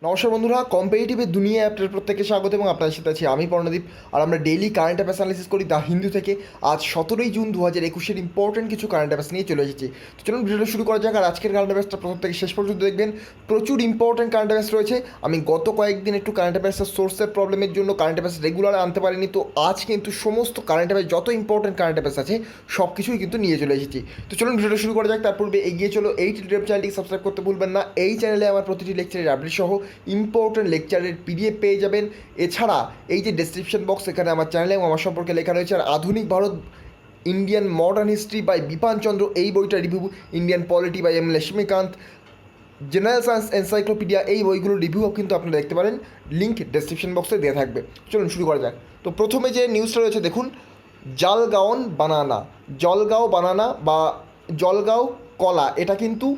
নমস্কার বন্ধুরা, কম্পিটিটিভের দুনিয়া আপনার প্রত্যেককে স্বাগত এবং আপনাদের সাথে আছি আমি পর্ণদীপ। আর আমরা ডেইলি কারেন্ট অ্যাফেয়ার্স অ্যানালিসিস করি দ্য হিন্দু থেকে। আজ 17ই জুন 2021 ইম্পর্টেন্ট কিছু কারেন্ট অ্যাফেয়ার্স নিয়ে চলে এসেছি। তো চলুন ভিডিওটা শুরু করা যাক। আর আজকের কারেন্ট অ্যাফেয়ার্সটা প্রথম থেকে শেষ পর্যন্ত দেখবেন, প্রচুর ইম্পর্টেন্ট কারেন্ট অ্যাফেয়ার্স রয়েছে। আমি গত কয়েকদিন একটু কারেন্ট অ্যাফেয়ার্সের সোর্সের প্রবলেমের জন্য কারেন্ট অ্যাফেয়ার্স রেগুলার আনতে পারিনি। তো আজ কিন্তু সমস্ত কারেন্ট অ্যাফেয়ার্স, যত ইম্পর্টেন্ট কারেন্ট অ্যাফেয়ার্স আছে সব কিছুই কিন্তু নিয়ে চলে এসেছি। তো চলুন ভিডিওটা শুরু করা যাক। তার পূর্বে এগিয়ে চলো, এই টেলিগ্রাম চ্যানেলটি সাবস্ক্রাইব করতে ভুলবেন না। এই চ্যানেলে আমার প্রতিটি লেকচারের আপডেট সহ ইম্পর্টেন্ট লেকচারের পিডিএফ পেয়ে যাবেন। এছাড়া এই যে ডেসক্রিপশন বক্স, এখানে আমার চ্যানেলে এবং আমার সম্পর্কে লেখা রয়েছে। আর আধুনিক Bharat, Indian modern history by Bipan Chandra, এই বইটা review, Indian polity by M Laxmikanth, general science encyclopedia, এই বইগুলোর রিভিউ কিন্তু আপনারা দেখতে পারেন। লিঙ্ক ডেসক্রিপশন বক্সে দেওয়া থাকবে। চলুন শুরু করা যাক। তো প্রথমে যে নিউজটা রয়েছে দেখুন, জলগাঁও বানানা বা জলগাঁও কলা, এটা কিন্তু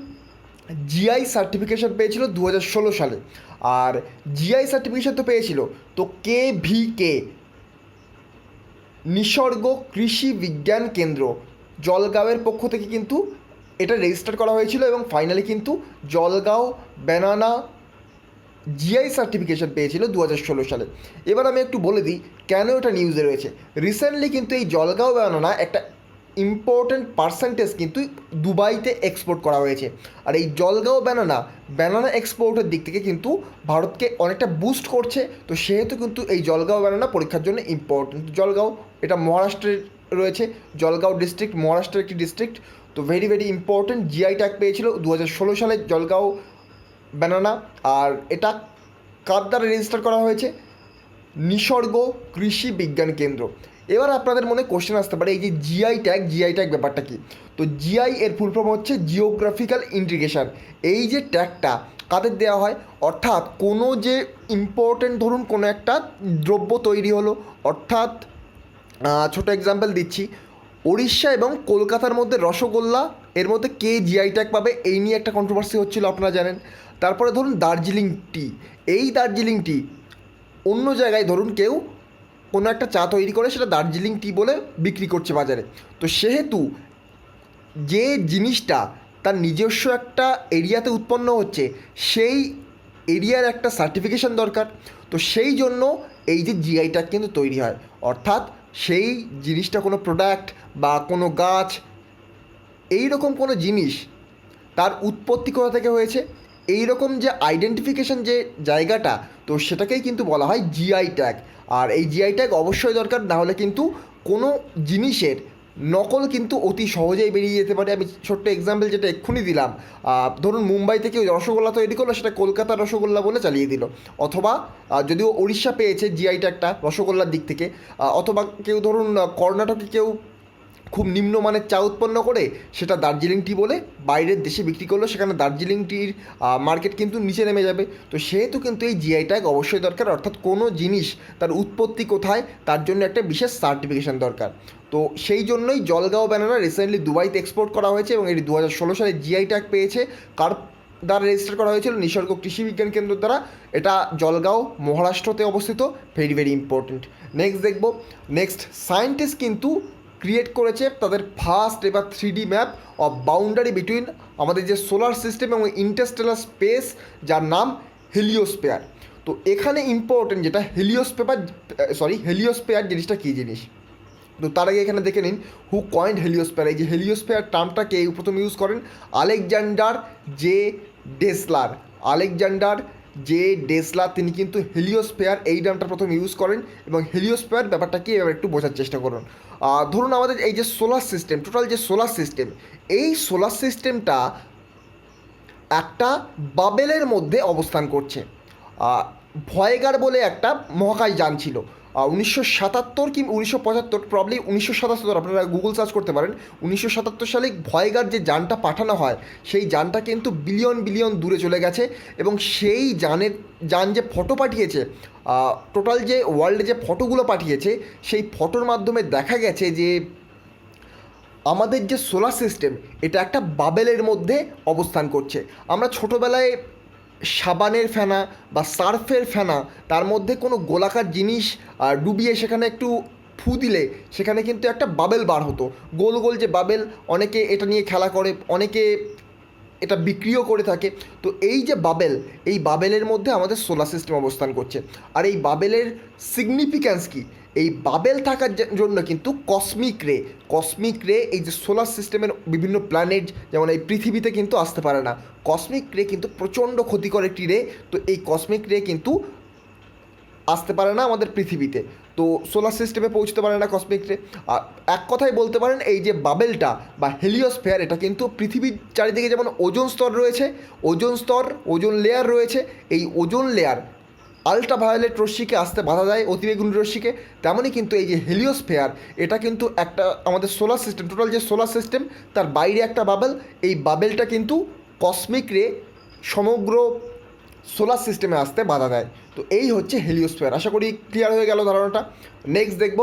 জিআই সার্টিফিকেশন পেয়েছিল 2016 সালে। আর জিআই সার্টিফিকেশন তো পেয়েছিল, তো KVK নিসর্গ কৃষি বিজ্ঞান কেন্দ্র জলগাঁওয়ের পক্ষ থেকে কিন্তু এটা রেজিস্টার করা হয়েছিল এবং ফাইনালি কিন্তু জলগাঁও ব্যানানা জিআই সার্টিফিকেশন পেয়েছিল 2016 সালে। এবার আমি একটু বলে দিই কেন এটা নিউজে রয়েছে। রিসেন্টলি কিন্তু এই জলগাঁও ব্যানানা একটা ইম্পর্ট্যান্ট পার্সেন্টেজ কিন্তু দুবাইতে এক্সপোর্ট করা হয়েছে। আর এই জলগাঁও ব্যানানা এক্সপোর্টের দিক থেকে কিন্তু ভারতকে অনেকটা বুস্ট করছে। তো সেহেতু কিন্তু এই জলগাঁও ব্যানানা পরীক্ষার জন্য ইম্পর্টেন্ট। জলগাঁও এটা মহারাষ্ট্রের রয়েছে, জলগাঁও ডিস্ট্রিক্ট মহারাষ্ট্রের একটি ডিস্ট্রিক্ট। তো very very important, GI tag পেয়েছিল 2016 সালে জলগাঁও ব্যানানা। আর এটা কার দ্বারা রেজিস্টার করা হয়েছে? নিসর্গ কৃষি বিজ্ঞান কেন্দ্র। এবার আপনাদের মনে কোশ্চেন আসতে পারে, এই যে জিআই ট্যাগ ব্যাপারটা কি? তো জিআই এর ফুল ফর্ম হচ্ছে জিওগ্রাফিক্যাল ইন্ডিকেশন। এই যে ট্যাগটা কাদের দেওয়া হয়, অর্থাৎ কোনো যে ইম্পর্টেন্ট, ধরুন কোনো একটা দ্রব্য তৈরি হলো, অর্থাৎ ছোট এক্সাম্পল দিচ্ছি, উড়িষ্যা এবং কলকাতার মধ্যে রসগোল্লা, এর মধ্যে কে জিআই ট্যাগ পাবে, এই নিয়ে একটা কন্ট্রোভার্সি হচ্ছিল, আপনারা জানেন। তারপরে ধরুন দার্জিলিং টি, এই দার্জিলিং টি অন্য জায়গায় ধরুন কেউ কোনো একটা চা তৈরি করে সেটা দার্জিলিং টি বলে বিক্রি করছে বাজারে। তো সেহেতু যে জিনিসটা তার নিজস্ব একটা এরিয়াতে উৎপন্ন হচ্ছে, সেই এরিয়ার একটা সার্টিফিকেশন দরকার। তো সেই জন্য এই যে জিআই ট্যাগ কিন্তু তৈরি হয়, অর্থাৎ সেই জিনিসটা, কোনো প্রোডাক্ট বা কোনো গাছ, এই রকম কোনো জিনিস, তার উৎপত্তি কোথা থেকে হয়েছে, এই রকম যে আইডেন্টিফিকেশন যে জায়গাটা, তো সেটাকেই কিন্তু বলা হয় জিআই ট্যাগ। আর এই জিআই ট্যাগ অবশ্যই দরকার, না হলে কিন্তু কোনো জিনিসের নকল কিন্তু অতি সহজেই বেরিয়ে যেতে পারে। আমি ছোট্ট এক্সাম্পল যেটা এক্ষুনি দিলাম, ধরুন মুম্বাই থেকে রসগোল্লা তৈরি করলো, সেটা কলকাতার রসগোল্লা বলে চালিয়ে দিল। অথবা যদিও উড়িষ্যা পেয়েছে জিআই ট্যাগটা রসগোল্লার দিক থেকে, অথবা কেউ ধরুন কর্ণাটকে কেউ খুব নিম্নমানের চা উৎপন্ন করে সেটা দার্জিলিং টি বলে বাইরের দেশে বিক্রি করলো, সেখানে দার্জিলিং টির মার্কেট কিন্তু নিচে নেমে যাবে। তো সেহেতু কিন্তু এই জিআই ট্যাগ অবশ্যই দরকার, অর্থাৎ কোনো জিনিস তার উৎপত্তি কোথায় তার জন্য একটা বিশেষ সার্টিফিকেশন দরকার। তো সেই জন্যই জলগাঁও ব্যানানা রিসেন্টলি দুবাইতে এক্সপোর্ট করা হয়েছে এবং এটি 2016 সালে জিআই ট্যাগ পেয়েছে। কার দ্বারা রেজিস্টার করা হয়েছিল? নিসর্গ কৃষি বিজ্ঞান কেন্দ্র দ্বারা। এটা জলগাঁও মহারাষ্ট্রতে অবস্থিত। Very very important. Next scientist কিন্তু ক্রিয়েট করেছে তাদের ফার্স্ট এবার 3D map of boundary between আমাদের যে সোলার সিস্টেম এবং ইন্টারস্টেলার স্পেস, যার নাম হেলিওস্ফিয়ার। তো এখানে ইম্পর্টেন্ট যেটা, হেলিওস্ফিয়ার জিনিসটা কী জিনিস। তো তার আগে এখানে দেখে নিন হু কয়েন্ড হেলিওস্ফিয়ার। এই যে হেলিওস্ফিয়ার টার্মটা কে প্রথম ইউজ করেন? আলেকজান্ডার জে ডেসলার, তিনি কিন্তু হেলিওস্ফিয়ার এই নামটা প্রথম ইউজ করেন। এবং হেলিওস্ফিয়ার ব্যাপারটা কি এবার একটু বোঝার চেষ্টা করুন। ধরুন আমাদের এই যে সোলার সিস্টেম, টোটাল যে সোলার সিস্টেম, এই সোলার সিস্টেমটা একটা বাবেলের মধ্যে অবস্থান করছে। ভয়েগার বলে একটা মহাকাশ যান ছিল 1977 কি 1975, প্রবলি 1977, আপনারা গুগল সার্চ করতে পারেন। 1977 সালে ভয়েগার যে যানটা পাঠানো হয়, সেই যানটা কিন্তু বিলিয়ন বিলিয়ন দূরে চলে গেছে। এবং সেই যান যে ফটো পাঠিয়েছে, টোটাল যে ওয়ার্ল্ডে যে ফটোগুলো পাঠিয়েছে, সেই ফটোর মাধ্যমে দেখা গেছে যে আমাদের যে সোলার সিস্টেম, এটা একটা বাবেলের মধ্যে অবস্থান করছে। আমরা ছোটোবেলায় সাবানের ফেনা বা সার্ফের ফেনা, তার মধ্যে কোনো গোলাকার জিনিস ডুবিয়ে সেখানে একটু ফু দিলে সেখানে কিন্তু একটা বাবেল বার হতো, গোল গোল যে বাবেল। অনেকে এটা নিয়ে খেলা করে, অনেকে এটা বিক্রিও করে থাকে। তো এই যে বাবেল, এই বাবেলের মধ্যে আমাদের সোলার সিস্টেম অবস্থান করছে। আর এই বাবেলের সিগনিফিক্যান্স কী? এই বাবেল থাকার জন্য কিন্তু কসমিক রে এই যে সোলার সিস্টেমের বিভিন্ন প্ল্যানেট যেমন এই পৃথিবীতে কিন্তু আসতে পারে না। কসমিক রে কিন্তু প্রচণ্ড ক্ষতিকর একটি রে। তো এই কসমিক রে কিন্তু আসতে পারে না আমাদের পৃথিবীতে, তো সোলার সিস্টেমে পৌঁছতে পারে না কসমিক রে। আর এক কথায় বলতে পারেন এই যে বাবেলটা বা হেলিওস্ফিয়ার, এটা কিন্তু পৃথিবীর চারিদিকে যেমন ওজোন স্তর রয়েছে, ওজোন লেয়ার রয়েছে, এই ওজোন লেয়ার আল্ট্রাভায়োলেট রশ্মিকে আসতে বাধা দেয়, অতিবেগুনি রশ্মিকে। তেমনই কিন্তু এই যে হেলিওস্ফিয়ার, এটা কিন্তু একটা আমাদের সোলার সিস্টেম, টোটাল যে সোলার সিস্টেম তার বাইরে একটা বাবেল। এই বাবেলটা কিন্তু কসমিক রে সমগ্র সোলার সিস্টেমে আসতে বাধা দেয়। তো এই হচ্ছে হেলিওস্ফিয়ার। আশা করি ক্লিয়ার হয়ে গেল ধারণাটা। নেক্সট দেখব,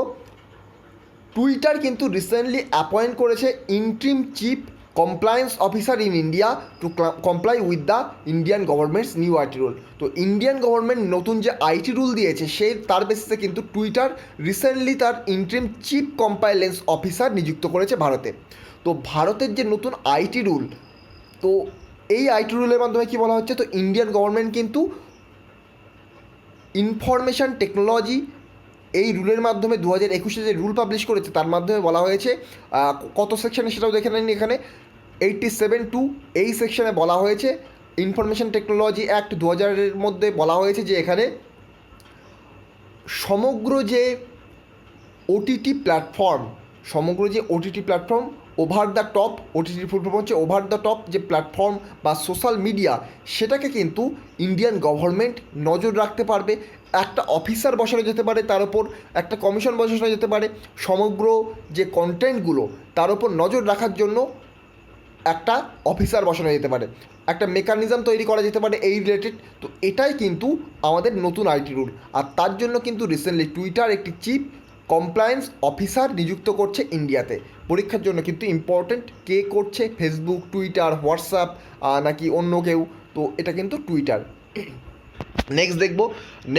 টুইটার কিন্তু রিসেন্টলি অ্যাপয়েন্ট করেছে interim chief compliance officer in India to comply with the Indian government's new IT rule. তো ইন্ডিয়ান গভর্নমেন্ট নতুন যে আইটি রুল দিয়েছে তার বেসিসে কিন্তু টুইটার রিসেন্টলি তার ইন্ট্রিম চিফ কমপ্লায়েন্স অফিসার নিযুক্ত করেছে ভারতে। তো ভারতের যে নতুন আইটি রুল, তো এই আইটি রুলের মাধ্যমে কী বলা হচ্ছে, তো ইন্ডিয়ান গভর্নমেন্ট কিন্তু ইনফরমেশান টেকনোলজি এই রুলের মাধ্যমে 2021 যে রুল পাবলিশ করেছে তার মাধ্যমে বলা হয়েছে, কত সেকশনে সেটাও দেখে নেন এখানে, 87(2) এই সেকশনে বলা হয়েছে ইনফরমেশান টেকনোলজি অ্যাক্ট 2000-এর মধ্যে বলা হয়েছে যে এখানে সমগ্র যে OTT platform over the top, ওটিটির ফুল ফর্ম হচ্ছে ওভার দ্য টপ যে প্ল্যাটফর্ম বা সোশ্যাল মিডিয়া, সেটাকে কিন্তু ইন্ডিয়ান গভর্নমেন্ট নজর রাখতে পারবে। একটা অফিসার বসানো যেতে পারে, তার ওপর একটা কমিশন বসানো যেতে পারে, সমগ্র যে কন্টেন্টগুলো তার ওপর নজর রাখার জন্য একটা অফিসার বসানো যেতে পারে, একটা মেকানিজম তৈরি করা যেতে পারে এই রিলেটেড। তো এটাই কিন্তু আমাদের নতুন আইটি রুল। আর তার জন্য কিন্তু রিসেন্টলি টুইটার একটি চিফ কমপ্লায়েন্স অফিসার নিযুক্ত করছে ইন্ডিয়াতে। পরীক্ষার জন্য কিন্তু ইম্পর্টেন্ট, কে করছে, ফেসবুক, টুইটার, হোয়াটসঅ্যাপ নাকি অন্য কেউ, তো এটা কিন্তু টুইটার। নেক্সট দেখব,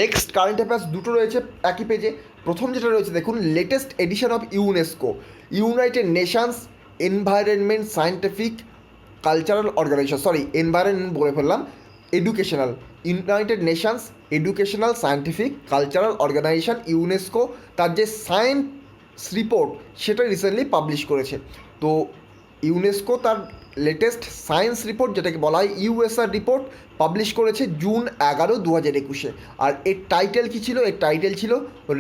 নেক্সট কারেন্ট অ্যাফেয়ার্স দুটো রয়েছে একই পেজে। প্রথম যেটা রয়েছে দেখুন, latest edition of UNESCO, United Nations environment scientific cultural organization, environment বলে ফেললাম, educational, United Nations educational scientific cultural organization UNESCO তার যে সায়েন্স রিপোর্ট সেটা রিসেন্টলি পাবলিশ করেছে। তো ইউনেস্কো তার লেটেস্ট সায়েন্স রিপোর্ট, যেটাকে বলা হয় ইউএসআর রিপোর্ট, পাবলিশ করেছে জুন 11, 2021। আর এর টাইটেল কী ছিল? এর টাইটেল ছিল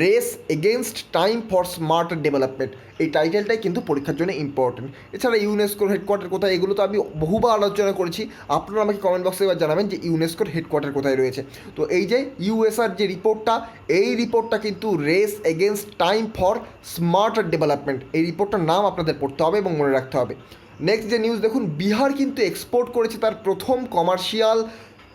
race against time for smart development. এই টাইটেলটাই কিন্তু পরীক্ষার জন্য ইম্পর্টেন্ট। এছাড়া ইউনেস্কোর হেডকোয়ার্টার কোথায়, এগুলো তো আমি বহুবার আলোচনা করেছি। আপনারা আমাকে কমেন্ট বক্সে এবার জানাবেন যে ইউনেস্কোর হেডকোয়ার্টার কোথায় রয়েছে। তো এই যে ইউএসআর যে রিপোর্টটা, এই রিপোর্টটা কিন্তু race against time for smart development, এই রিপোর্টটার নাম আপনাদের পড়তে হবে এবং মনে রাখতে হবে। নেক্সট যে নিউজ দেখুন, বিহার কিন্তু এক্সপোর্ট করেছে তার প্রথম commercial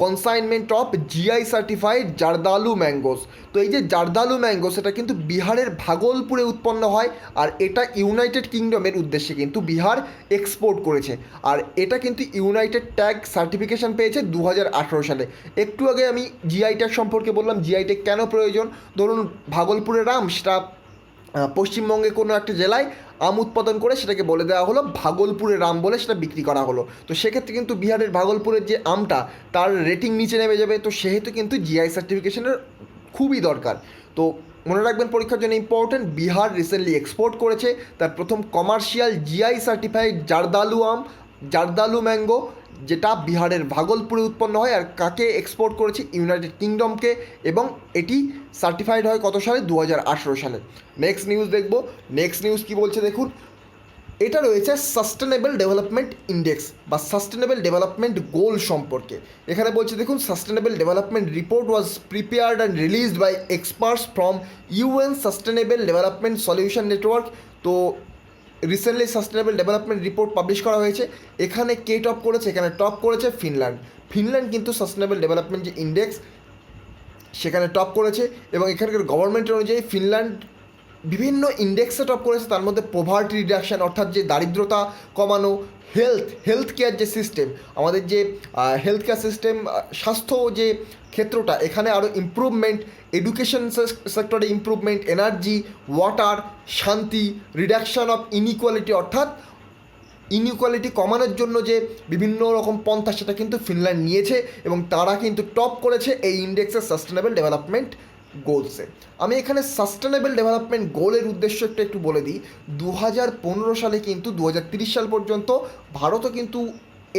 consignment of GI certified Zardalu mangoes. তো এই যে জারদালু ম্যাঙ্গোস, এটা কিন্তু বিহারের ভাগলপুরে উৎপন্ন হয়, আর এটা ইউনাইটেড কিংডমের উদ্দেশ্যে কিন্তু বিহার এক্সপোর্ট করেছে। আর এটা কিন্তু ইউনাইটেড ট্যাগ সার্টিফিকেশান পেয়েছে 2018 সালে। একটু আগে আমি জিআই ট্যাগ সম্পর্কে বললাম, জিআই ট্যাগ কেন প্রয়োজন। ধরুন ভাগলপুরের আম, সেটা পশ্চিমবঙ্গে কোনো একটা জেলায় আম উৎপাদন করে সেটাকে বলে দেওয়া হলো ভাগলপুরের আম বলে সেটা বিক্রি করা হলো। তো সেক্ষেত্রে কিন্তু বিহারের ভাগলপুরের যে আমটা তার রেটিং নিচে নেমে যাবে। তো সেহেতু কিন্তু জিআই সার্টিফিকেশনের খুবই দরকার। তো মনে রাখবেন পরীক্ষার জন্য ইম্পর্টেন্ট, বিহার রিসেন্টলি এক্সপোর্ট করেছে তার প্রথম কমার্শিয়াল জিআই সার্টিফাইড জারদালু ম্যাঙ্গো, যেটা বিহারের ভাগলপুরে উৎপন্ন হয়। আর কাকে এক্সপোর্ট করেছে? ইউনাইটেড কিংডমকে, এবং এটি সার্টিফাইড হয় কত সালে? 2018 সালে। নেক্সট নিউজ দেখব, নেক্সট নিউজ কী বলছে দেখুন, এটা রয়েছে সাস্টেনেবল ডেভেলপমেন্ট ইন্ডেক্স বা সাস্টেনেবল ডেভেলপমেন্ট গোল সম্পর্কে। এখানে বলছে দেখুন, sustainable development report was prepared and released by experts from UN sustainable development solution network. তো recently sustainable development report publish করা হয়েছে। এখানে কে টপ করেছে? এখানে টপ করেছে ফিনল্যান্ড কিন্তু সাস্টেনেবল ডেভেলপমেন্ট যে ইন্ডেক্স সেখানে টপ করেছে। এবং এখানকার গভর্নমেন্টের অনুযায়ী ফিনল্যান্ড বিভিন্ন ইন্ডেক্সে টপ করেছে। তার মধ্যে পোভার্টি রিডাকশান, অর্থাৎ যে দারিদ্রতা কমানো, হেলথ কেয়ার যে সিস্টেম, আমাদের যে হেলথ কেয়ার সিস্টেম, স্বাস্থ্য যে ক্ষেত্রটা, এখানে আরও ইমপ্রুভমেন্ট, এডুকেশন সেক্টরে ইমপ্রুভমেন্ট, এনার্জি, ওয়াটার, শান্তি, রিডাকশান অফ ইনইকুয়ালিটি, অর্থাৎ ইনইকুয়ালিটি কমানোর জন্য যে বিভিন্ন রকম পন্থা সেটা কিন্তু ফিনল্যান্ড নিয়েছে এবং তারা কিন্তু টপ করেছে এই ইন্ডেক্সের সাস্টেনেবল ডেভেলপমেন্ট গোলসে। আমি এখানে সাস্টেনেবল ডেভেলপমেন্ট গোলের উদ্দেশ্য একটু বলে দিই। 2015 সালে কিন্তু 2030 সাল পর্যন্ত ভারতও কিন্তু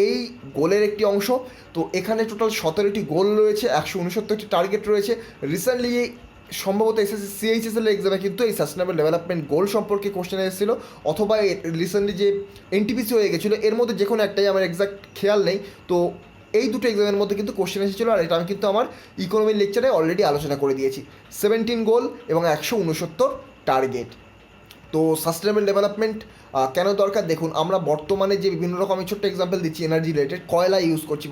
এই গোলের একটি অংশ। তো এখানে টোটাল 17টি গোল রয়েছে, 169টি টার্গেট রয়েছে। রিসেন্টলি সম্ভবত এসএসসি সিএইচএসএল এক্সামে কিন্তু এই সাস্টেনেবল ডেভেলপমেন্ট গোল সম্পর্কে কোশ্চেন এসেছিল, অথবা রিসেন্টলি যে এনটিপিসি হয়ে গেছিলো এর মধ্যে যে কোনো একটাই, আমার এক্সাক্ট খেয়াল নেই। তো এই দুটো এক্সামের মধ্যে কিন্তু কোশ্চেন এসেছিলো, আর এটা আমি কিন্তু আমার ইকোনমির লেকচারে অলরেডি আলোচনা করে দিয়েছি। 17 গোল এবং 169 টার্গেট। তো সাস্টেনেবল ডেভেলপমেন্ট কেন দরকার দেখুন, আমরা বর্তমানে যে বিভিন্ন রকম, আমি ছোট্ট এক্সাম্পল দিচ্ছি এনার্জি রিলেটেড, কয়লা ইউজ করছি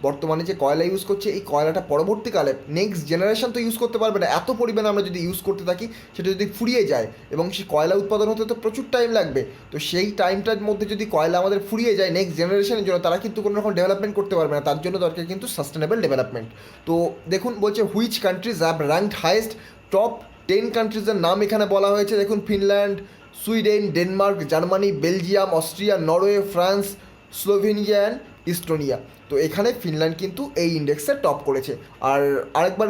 বর্তমানে যে কয়লা ইউজ করছে, এই কয়লাটা পরবর্তীকালে নেক্সট জেনারেশন তো ইউজ করতে পারবে না। এত পরিমাণে আমরা যদি ইউজ করতে থাকি সেটা যদি ফুরিয়ে যায়, এবং সেই কয়লা উৎপাদন হতে তো প্রচুর টাইম লাগবে, তো সেই টাইমটার মধ্যে যদি কয়লা আমাদের ফুরিয়ে যায় নেক্সট জেনারেশনের জন্য, তারা কিন্তু কোনো রকম ডেভেলপমেন্ট করতে পারবে না। তার জন্য দরকার কিন্তু সাস্টেনেবল ডেভেলপমেন্ট। তো দেখুন বলছে which countries have ranked highest, top 10 কান্ট্রিজের নাম এখানে বলা হয়েছে। দেখুন Finland, Sweden, Denmark, Germany, Belgium, Austria, Norway, France, Slovenia and ইস্টোনিয়া। তো এখানে ফিনল্যান্ড কিন্তু এই ইন্ডেক্সে টপ করেছে। আর আরেকবার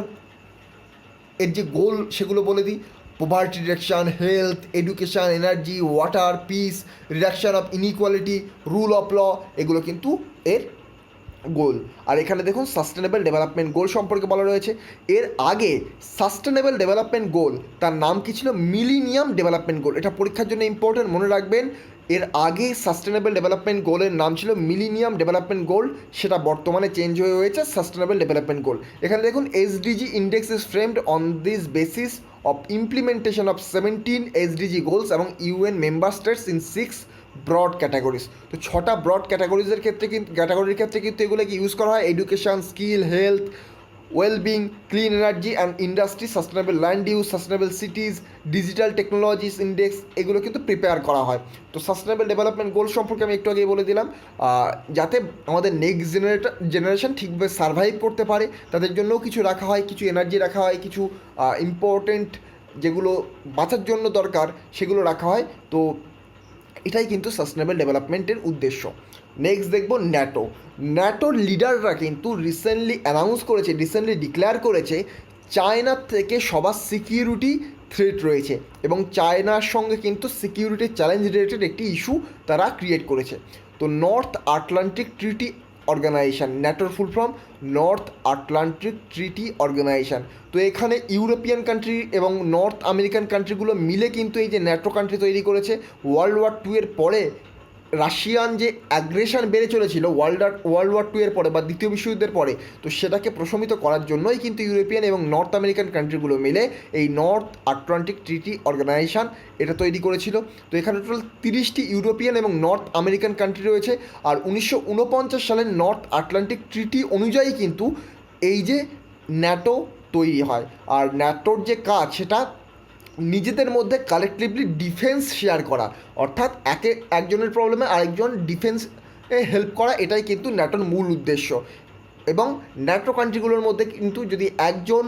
এর যে গোল সেগুলো বলে দিই: poverty reduction, health, education, energy, water, peace, reduction of inequality, rule of law, এগুলো কিন্তু এর গোল। আর এখানে দেখুন সাস্টেনেবল ডেভেলপমেন্ট গোল সম্পর্কে বলা রয়েছে। এর আগে সাস্টেনেবল ডেভেলপমেন্ট গোল তার নাম কী ছিল? Millennium development goal. এটা পরীক্ষার জন্য ইম্পর্টেন্ট, মনে রাখবেন। এর আগে সাস্টেনেবল ডেভেলপমেন্ট গোলের নাম ছিল মিলিনিয়াম ডেভেলপমেন্ট গোল, সেটা বর্তমানে চেঞ্জ হয়ে হয়েছে সাস্টেনেবল ডেভেলপমেন্ট গোল। এখানে দেখুন SDG index is framed on this basis of implementation of 17 SDG goals এবং UN member states in 6 broad categories. তো 6টা ব্রড ক্যাটাগরিজের ক্ষেত্রে কিন্তু এগুলোকে ইউজ করা হয়: education, skill, health, wellbeing, clean energy and industry, sustainable land use, sustainable সিটিজ, digital technologies index, এগুলো কিন্তু প্রিপেয়ার করা হয়। তো সাস্টেনেবল ডেভেলপমেন্ট গোল সম্পর্কে আমি একটু আগেই বলে দিলাম, যাতে আমাদের নেক্সট জেনারেশন ঠিকভাবে সার্ভাইভ করতে পারে তাদের জন্যও কিছু রাখা হয়, কিছু এনার্জি রাখা হয়, কিছু ইম্পর্টেন্ট যেগুলো বাঁচার জন্য দরকার সেগুলো রাখা হয়। তো এটাই কিন্তু সাস্টেনেবল ডেভেলপমেন্টের উদ্দেশ্য। নেক্সট দেখব ন্যাটোর লিডাররা কিন্তু রিসেন্টলি ডিক্লেয়ার করেছে চায়নার থেকে সবার সিকিউরিটি থ্রেট রয়েছে, এবং চায়নার সঙ্গে কিন্তু সিকিউরিটি চ্যালেঞ্জ রিলেটেড একটি ইস্যু তারা ক্রিয়েট করেছে। তো নর্থ আটলান্টিক ট্রিটি অর্গানাইজেশন, ন্যাটোর full form north Atlantic treaty organization. তো এখানে ইউরোপিয়ান কান্ট্রি এবং নর্থ আমেরিকান কান্ট্রিগুলো মিলে কিন্তু এই যে ন্যাটো কান্ট্রি তৈরি করেছে। ওয়ার্ল্ড ওয়ার 2 এর পরে রাশিয়ান যে অ্যাগ্রেশন বেড়ে চলেছিল ওয়ার্ল্ড ওয়ার 2 এর পরে বা দ্বিতীয় বিশ্বযুদ্ধের পরে, তো সেটাকে প্রশমিত করার জন্যই কিন্তু ইউরোপিয়ান এবং নর্থ আমেরিকান কান্ট্রিগুলো মিলে এই নর্থ আটলান্টিক ট্রিটি অর্গানাইজেশন এটা তৈরি করেছিল। তো এখানে টোটাল 30টি ইউরোপিয়ান এবং নর্থ আমেরিকান কান্ট্রি রয়েছে। আর 1949 সালের নর্থ আটলান্টিক ট্রিটি অনুযায়ী কিন্তু এই যে ন্যাটো তৈরি হয়। আর ন্যাটোর যে কাজ সেটা নিজেদের মধ্যে কালেকটিভলি ডিফেন্স শেয়ার করা, অর্থাৎ একজনের প্রবলেমে আরেকজন ডিফেন্সে হেল্প করা, এটাই কিন্তু ন্যাটোর মূল উদ্দেশ্য। এবং ন্যাটো কান্ট্রিগুলোর মধ্যে কিন্তু যদি একজন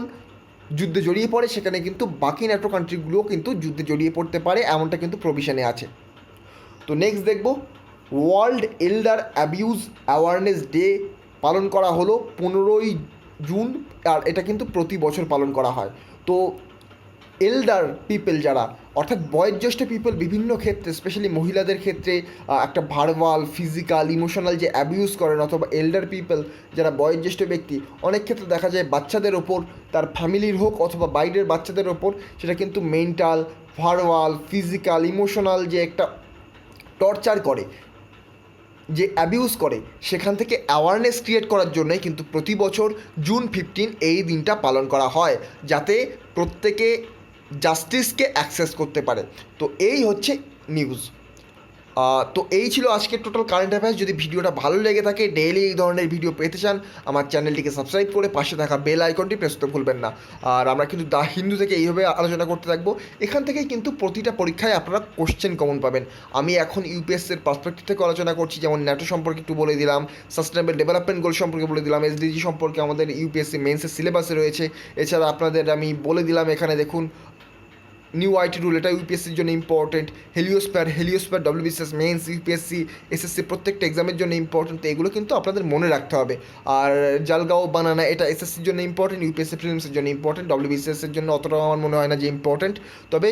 যুদ্ধে জড়িয়ে পড়ে সেখানে কিন্তু বাকি ন্যাটো কান্ট্রিগুলোও কিন্তু যুদ্ধে জড়িয়ে পড়তে পারে, এমনটা কিন্তু প্রভিশনে আছে। তো নেক্সট দেখব ওয়ার্ল্ড এল্ডার অ্যাবিউজ অ্যাওয়ারনেস ডে পালন করা হলো 15ই জুন, আর এটা কিন্তু প্রতি বছর পালন করা হয়। তো এল্ডার পিপল যারা, অর্থাৎ বয়োজ্যেষ্ঠ পিপল বিভিন্ন ক্ষেত্রে, স্পেশালি মহিলাদের ক্ষেত্রে একটা ভার্বাল, ফিজিক্যাল, ইমোশনাল যে অ্যাবিউজ করেন, অথবা এল্ডার পিপল যারা বয়োজ্যেষ্ঠ ব্যক্তি, অনেক ক্ষেত্রে দেখা যায় বাচ্চাদের ওপর, তার ফ্যামিলির হোক অথবা বাইরের বাচ্চাদের ওপর, সেটা কিন্তু মেন্টাল, ভার্বাল, ফিজিক্যাল, ইমোশনাল যে একটা টর্চার করে, যে অ্যাবিউজ করে, সেখান থেকে অ্যাওয়ারনেস ক্রিয়েট করার জন্যই কিন্তু প্রতি বছর জুন 15 এই দিনটা পালন করা হয়, যাতে প্রত্যেকে জাস্টিসকে অ্যাক্সেস করতে পারে। তো এই হচ্ছে নিউজ। তো এই ছিল আজকের টোটাল কারেন্ট অ্যাফেয়ার্স। যদি ভিডিওটা ভালো লেগে থাকে, ডেইলি এই ধরনের ভিডিও পেতে চান, আমার চ্যানেলটিকে সাবস্ক্রাইব করে পাশে থাকা বেল আইকনটি প্রেস করতে ভুলবেন না। আর আমরা কিন্তু দ্য হিন্দু থেকে এইভাবে আলোচনা করতে থাকবো। এখান থেকেই কিন্তু প্রতিটা পরীক্ষায় আপনারা কোশ্চেন কমন পাবেন। আমি এখন ইউপিএসসির পার্সপেক্টিভ থেকে আলোচনা করছি, যেমন ন্যাটো সম্পর্কে একটু বলে দিলাম, সাস্টেনেবল ডেভেলপমেন্ট গোল সম্পর্কে বলে দিলাম, এসডিজি সম্পর্কে আমাদের ইউপিএসসি মেন্সের সিলেবাসে রয়েছে। এছাড়া আপনাদের আমি বলে দিলাম এখানে দেখুন নিউ আইটি রুল, এটা ইউপিএসসির জন্য ইম্পর্টেন্ট। হেলিওস্পার ডব্লিউবিসিএস মেন্স, ইউপিএসসি, এসএসসি প্রত্যেকটা এক্সামের জন্য ইম্পর্টেন্ট। তো এগুলো কিন্তু আপনাদের মনে রাখতে হবে। আর জলগাঁও বানানা এটা এসএসসির জন্য ইম্পর্টেন্ট, ইউপিএসসি প্রিলিমসের জন্য ইম্পর্টেন্ট, ডব্লিউবিসিএসের জন্য অতটাও আমার মনে হয় না যে ইম্পর্টেন্ট। তবে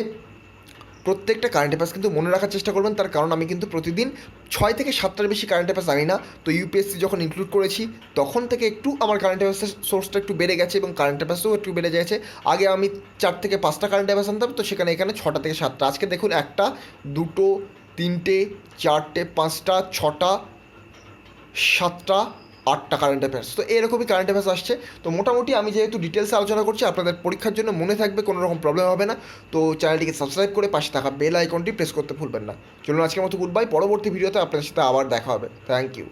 প্রত্যেকটা কারেন্ট অ্যাফেয়ার্স কিন্তু মনে রাখার চেষ্টা করবেন, তার কারণ আমি কিন্তু প্রতিদিন 6 থেকে 7টার বেশি কারেন্ট অ্যাফেয়ার্স জানি না। তো ইউপিএসসি যখন ইনক্লুড করেছি তখন থেকে একটু আমার কারেন্ট অ্যাফেয়ার্সের সোর্সটা একটু বেড়ে গেছে এবং কারেন্ট অ্যাফেয়ার্সও একটু বেড়ে গেছে। আগে আমি 4 থেকে 5টা কারেন্ট অ্যাফেয়ার্স আনতাম, তো সেখানে এখানে 6টা থেকে 7টা। আজকে দেখুন 1টা, 2টো, 3টে, 4টে, 5টা, 6টা, 7টা, 8টা কারেন্ট অ্যাফেয়ার্স। তো এরকমই কারেন্ট অ্যাফেয়ার্স আসছে। তো মোটামুটি আমি যেহেতু ডিটেলসে আলোচনা করছি, আপনাদের পরীক্ষার জন্য মনে থাকবে, কোনো রকম প্রবলেম হবে না। তো চ্যানেলটিকে সাবস্ক্রাইব করে পাশে থাকা বেল আইকনটি প্রেস করতে ভুলবেন না। চলুন আজকের মতো গুড বাই, পরবর্তী ভিডিওতে আপনাদের সাথে আবার দেখা হবে। Thank you.